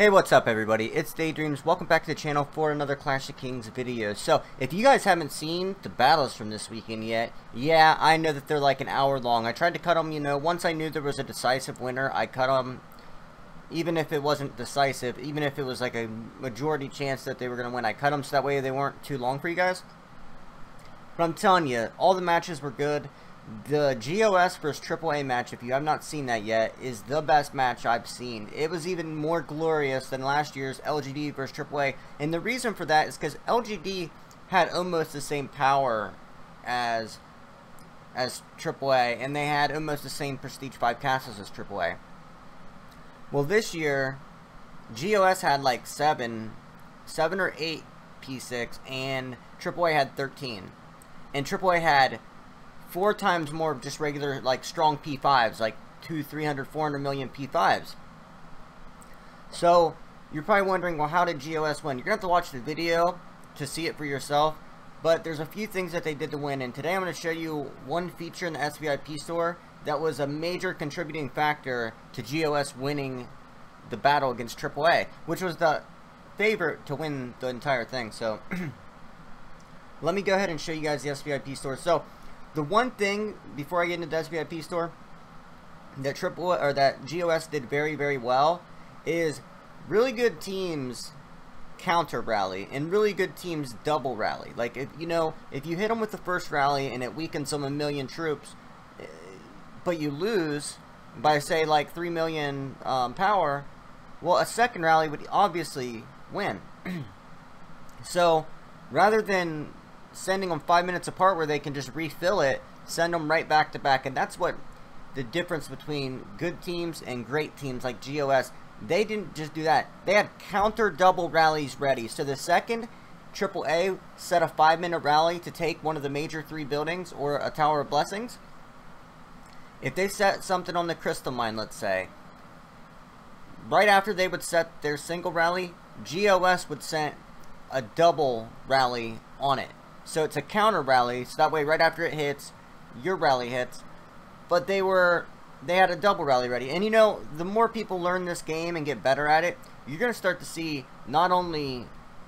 Hey, what's up everybody? It's DaYDreaMz. Welcome back to the channel for another Clash of Kings video. So, if you guys haven't seen the battles from this weekend yet, yeah, I know that they're like an hour long. I tried to cut them, once I knew there was a decisive winner, I cut them, even if it wasn't decisive, even if it was like a majority chance that they were going to win, I cut them so that way they weren't too long for you guys. But I'm telling you, all the matches were good. The GOS versus AAA match, if you have not seen that yet, is the best match I've seen. It was even more glorious than last year's LGD versus AAA. And the reason for that is because LGD had almost the same power as AAA. And they had almost the same Prestige 5 castles as AAA. Well, this year, GOS had like 7 or 8 P6. And AAA had 13. And AAA had 4 times more of just regular, like, strong P5s, like 200, 300, 400 million P5s. So, you're probably wondering, well, how did GOS win? You're going to have to watch the video to see it for yourself, but there's a few things that they did to win, and today I'm going to show you one feature in the SVIP store that was a major contributing factor to GOS winning the battle against AAA, which was the favorite to win the entire thing. So, let me go ahead and show you guys the SVIP store. So, the one thing, before I get into the SVIP store, that GOS did very, very well is really good teams counter rally and really good teams double rally. Like, if you hit them with the first rally and it weakens them 1 million troops, but you lose by, say, like 3 million power, well, a second rally would obviously win. So, rather than sending them 5 minutes apart where they can just refill it, send them right back to back. And that's what the difference between good teams and great teams like GOS. They didn't just do that, they had counter double rallies ready. So the second AAA set a 5-minute rally to take one of the major 3 buildings or a Tower of Blessings, if they set something on the Crystal Mine, let's say, right after they would set their single rally, GOS would send a double rally on it. So it's a counter rally, so that way right after it hits, your rally hits. But they had a double rally ready. And the more people learn this game and get better at it, you're going to start to see not only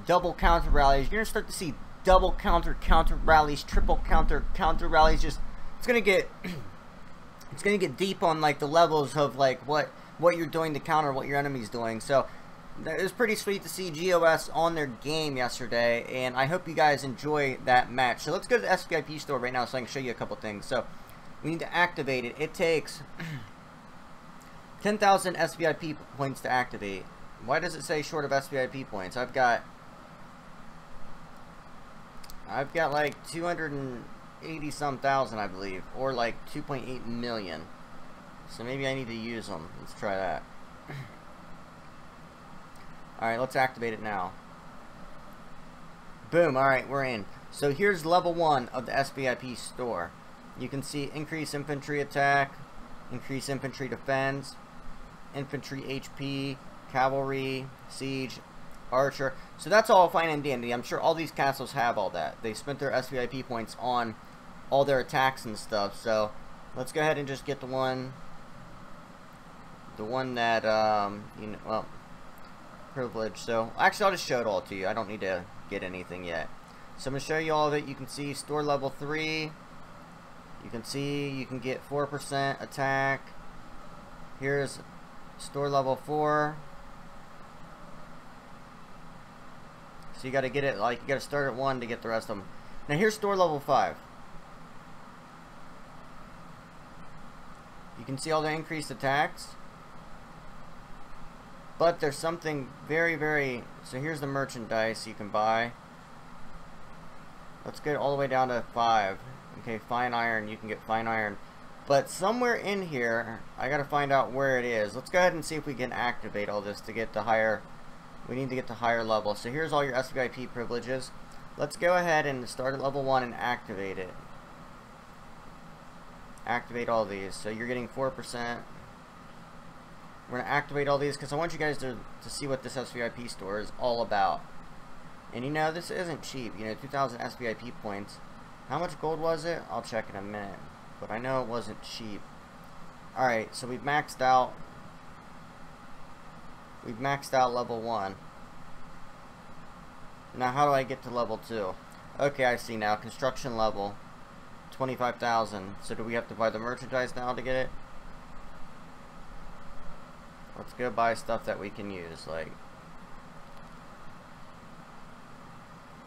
double counter rallies, you're going to start to see double counter rallies, triple counter rallies. Just it's going to get deep on like the levels of like what you're doing to counter what your enemy's doing. So it was pretty sweet to see GOS on their game yesterday, and I hope you guys enjoy that match. So let's go to the SVIP store right now so I can show you a couple things. So we need to activate it. It takes 10,000 SVIP points to activate. Why does it say short of SVIP points? I've got like 280 some thousand, I believe, or like 2.8 million. So maybe I need to use them. Let's try that. Alright, let's activate it now. Boom, alright, we're in. So here's level 1 of the SVIP store. You can see increase infantry attack, increase infantry defense, infantry HP, cavalry, siege, archer. So that's all fine and dandy. I'm sure all these castles have all that. They spent their SVIP points on all their attacks and stuff. So let's go ahead and just get the one that, well, privilege. So actually I'll just show it all to you. I don't need to get anything yet. So I'm going to show you all of it. You can see store level 3. You can see you can get 4% attack. Here's store level 4. So you got to get it, like, you got to start at 1 to get the rest of them. Now here's store level 5. You can see all the increased attacks. But there's something very, very... So here's the merchandise you can buy. Let's get all the way down to 5. Okay, fine iron. You can get fine iron. But somewhere in here, I gotta find out where it is. Let's go ahead and see if we can activate all this to get to higher... We need to get to higher level. So here's all your SVIP privileges. Let's go ahead and start at level 1 and activate it. Activate all these. So you're getting 4%. We're going to activate all these because I want you guys to see what this SVIP store is all about. And this isn't cheap. 2,000 SVIP points. How much gold was it? I'll check in a minute. But I know it wasn't cheap. Alright, so we've maxed out We've maxed out level 1. Now how do I get to level 2? Okay, I see now. Construction level. 25,000. So do we have to buy the merchandise now to get it? Let's go buy stuff that we can use. Like,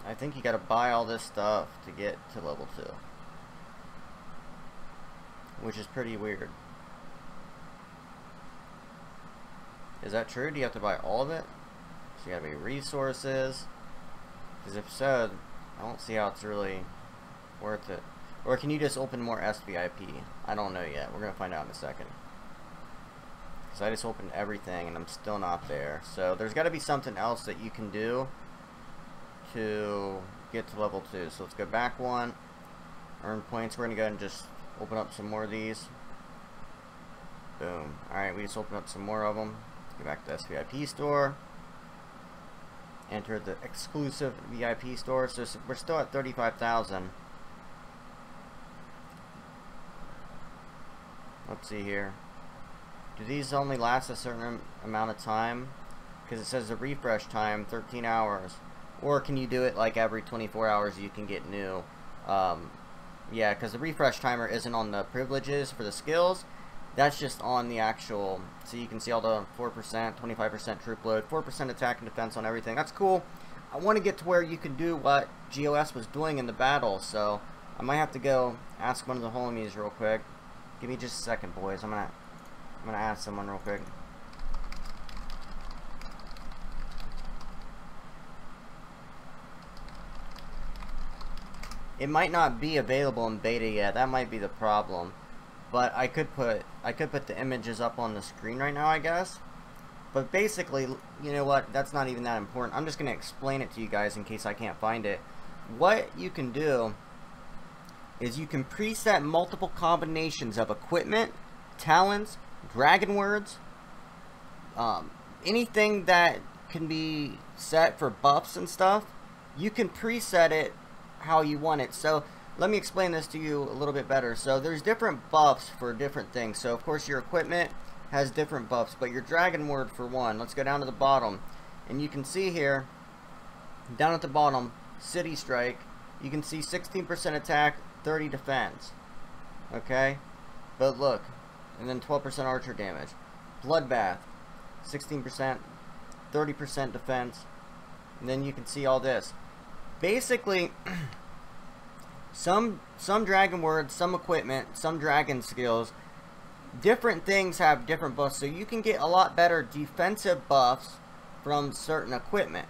I think you gotta buy all this stuff to get to level 2. Which is pretty weird. Is that true? Do you have to buy all of it? So you gotta buy resources. Because if so, I don't see how it's really worth it. Or can you just open more SVIP? I don't know yet. We're gonna find out in a second. Because I just opened everything and I'm still not there. So there's gotta be something else that you can do to get to level 2. So let's go back 1. Earn points. We're gonna go ahead and just open up some more of these. Boom. Alright, we just opened up some more of them. Go back to the SVIP store. Enter the exclusive VIP store. So we're still at 35,000. Let's see here. Do these only last a certain amount of time? Because it says the refresh time 13 hours. Or can you do it like every 24 hours you can get new? Yeah, because the refresh timer isn't on the privileges for the skills. That's just on the actual, so you can see all the 4%, 25% troop load, 4% attack and defense on everything. That's cool. I want to get to where you can do what GOS was doing in the battle, so I might have to go ask one of the homies real quick. Give me just a second, boys. I'm gonna ask someone real quick. It might not be available in beta yet. That might be the problem. But I could put the images up on the screen right now, I guess. But basically, you know what? That's not even that important. I'm just going to explain it to you guys in case I can't find it. What you can do is you can preset multiple combinations of equipment, talents, dragon words, anything that can be set for buffs and stuff. You can preset it how you want it. So let me explain this to you a little bit better. So there's different buffs for different things. So of course your equipment has different buffs, but your dragon word for one. Let's go down to the bottom, and you can see here down at the bottom, city strike, you can see 16% attack, 30 defense. Okay, but look, and then 12% archer damage. Bloodbath, 16%, 30% defense, and then you can see all this. Basically, some dragon words, some equipment, some dragon skills, different things have different buffs. So you can get a lot better defensive buffs from certain equipment,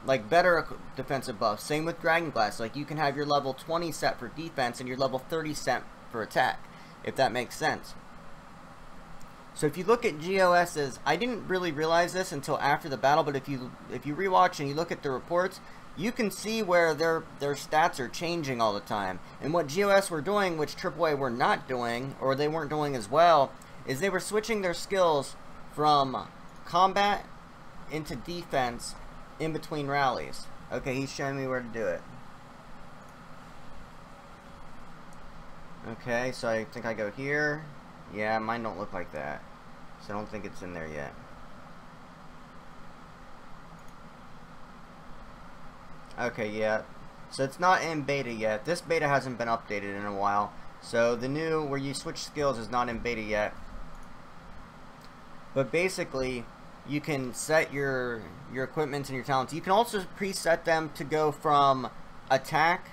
like better defensive buffs. Same with Dragon Glass. Like you can have your level 20 set for defense and your level 30 set for attack, if that makes sense. So if you look at GOS's, I didn't really realize this until after the battle, but if you rewatch and you look at the reports, you can see where their stats are changing all the time. And what GOS were doing, which AAA were not doing, or they weren't doing as well, is they were switching their skills from combat into defense in between rallies. Okay, he's showing me where to do it. Okay, so I think I go here. Yeah, mine don't look like that, so I don't think it's in there yet. Okay, yeah, so it's not in beta yet. This beta hasn't been updated in a while, so the new where you switch skills is not in beta yet. But basically, you can set your equipment and your talents. You can also preset them to go from attack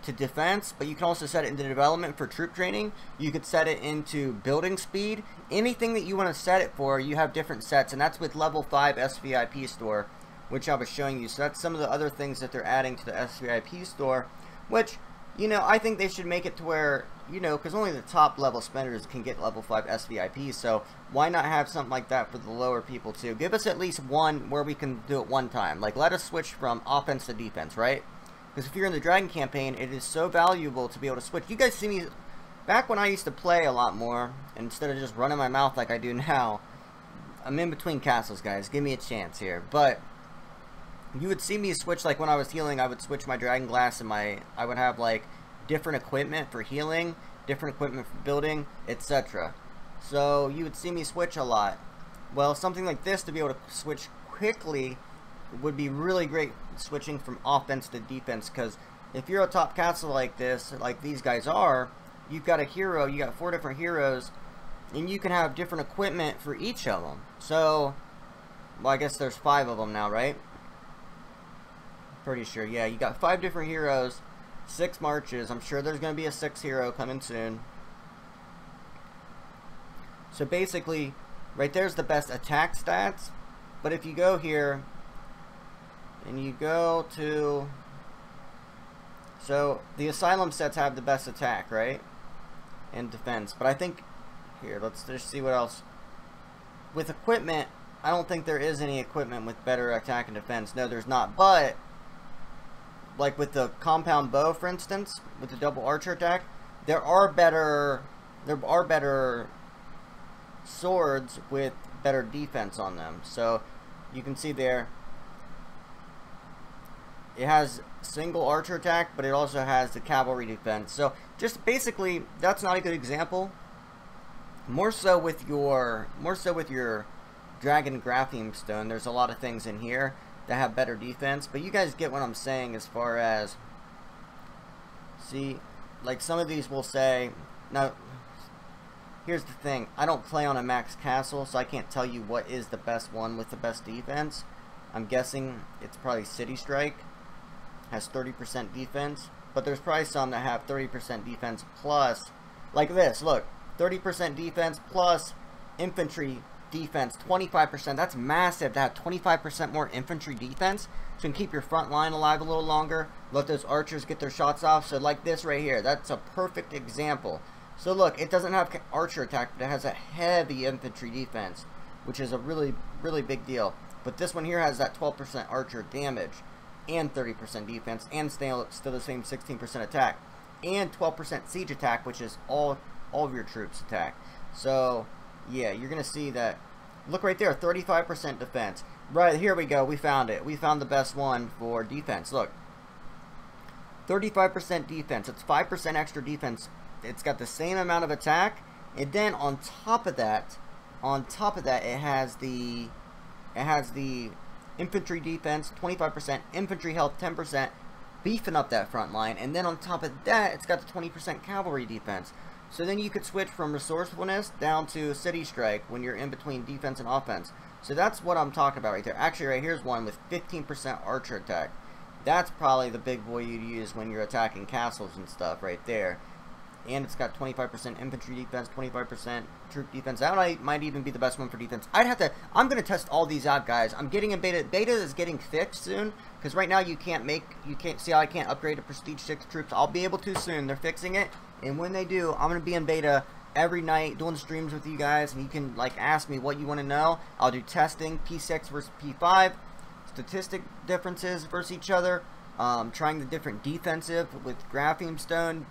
to defense, but you can also set it into development for troop training. You could set it into building speed. Anything that you want to set it for, you have different sets, and that's with level 5 SVIP store, which I was showing you. So that's some of the other things that they're adding to the SVIP store, which, you know, I think they should make it to where, you know, because only the top level spenders can get level 5 SVIP, so why not have something like that for the lower people too? Give us at least one where we can do it one time. Like, let us switch from offense to defense, right? Because if you're in the Dragon campaign, it is so valuable to be able to switch. You guys see me, back when I used to play a lot more, instead of just running my mouth like I do now, I'm in between castles, guys. Give me a chance here. But you would see me switch, like when I was healing, I would switch my Dragon Glass and I would have like different equipment for healing, different equipment for building, etc. So you would see me switch a lot. Well, something like this to be able to switch quickly would be really great, switching from offense to defense, because if you're a top castle like this, like these guys are, you've got a hero, you got 4 different heroes, and you can have different equipment for each of them. So, well, I guess there's 5 of them now, right? Pretty sure, yeah, you got 5 different heroes, 6 marches. I'm sure there's going to be a 6th hero coming soon. So basically, right there's the best attack stats, but if you go here, and you go to, so the Asylum sets have the best attack, right? And defense, but I think, here, let's just see what else. With equipment, I don't think there is any equipment with better attack and defense. No, there's not, but like with the compound bow, for instance, with the double archer attack, there are better swords with better defense on them. So you can see there, it has single archer attack, but it also has the cavalry defense. So just basically, that's not a good example. More so with your dragon grapheme stone, there's a lot of things in here that have better defense, but you guys get what I'm saying as far as, see, like some of these will say, now here's the thing, I don't play on a max castle, so I can't tell you what is the best one with the best defense. I'm guessing it's probably City Strike, has 30% defense, but there's probably some that have 30% defense plus, like this, look, 30% defense plus infantry defense, 25%. That's massive to have 25% more infantry defense. So you can keep your front line alive a little longer, let those archers get their shots off. So like this right here, that's a perfect example. So look, it doesn't have archer attack, but it has a heavy infantry defense, which is a really, really big deal. But this one here has that 12% archer damage and 30% defense, and still the same 16% attack, and 12% siege attack, which is all of your troops attack. So yeah, you're gonna see that. Look right there, 35% defense. Right, here we go, we found it. We found the best one for defense. Look, 35% defense. It's 5% extra defense. It's got the same amount of attack, and then on top of that, it has the infantry defense, 25%, infantry health, 10%, beefing up that front line, and then on top of that, it's got the 20% cavalry defense. So then you could switch from resourcefulness down to City Strike when you're in between defense and offense. So that's what I'm talking about right there. Actually, right here's one with 15% archer attack. That's probably the big boy you'd use when you're attacking castles and stuff right there. And it's got 25% infantry defense, 25% troop defense. That might even be the best one for defense. I'm going to test all these out, guys. I'm getting in beta. Beta is getting fixed soon, because right now you can't see how I can't upgrade to Prestige 6 troops. I'll be able to soon. They're fixing it. And when they do, I'm going to be in beta every night doing streams with you guys, and you can like ask me what you want to know. I'll do testing, P6 versus P5, statistic differences versus each other, trying the different defensive with grapheme stone,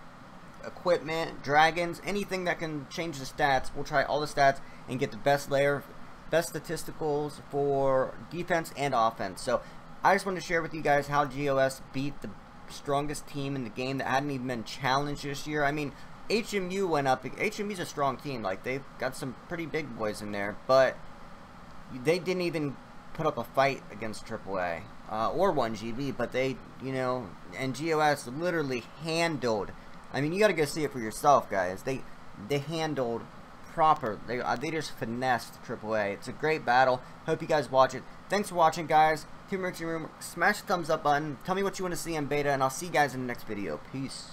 equipment, dragons, anything that can change the stats. We'll try all the stats and get the best layer, best statisticals for defense and offense. So I just wanted to share with you guys how GOS beat the strongest team in the game that hadn't even been challenged this year. I mean, HMU went up. HMU's a strong team. Like, they've got some pretty big boys in there, but they didn't even put up a fight against AAA or 1GB, but they, you know, and GOS literally handled. I mean, you got to go see it for yourself, guys. They handled proper. They just finessed AAA. It's a great battle. Hope you guys watch it. Thanks for watching, guys. Team Room, smash the thumbs up button. Tell me what you want to see in beta, and I'll see you guys in the next video. Peace.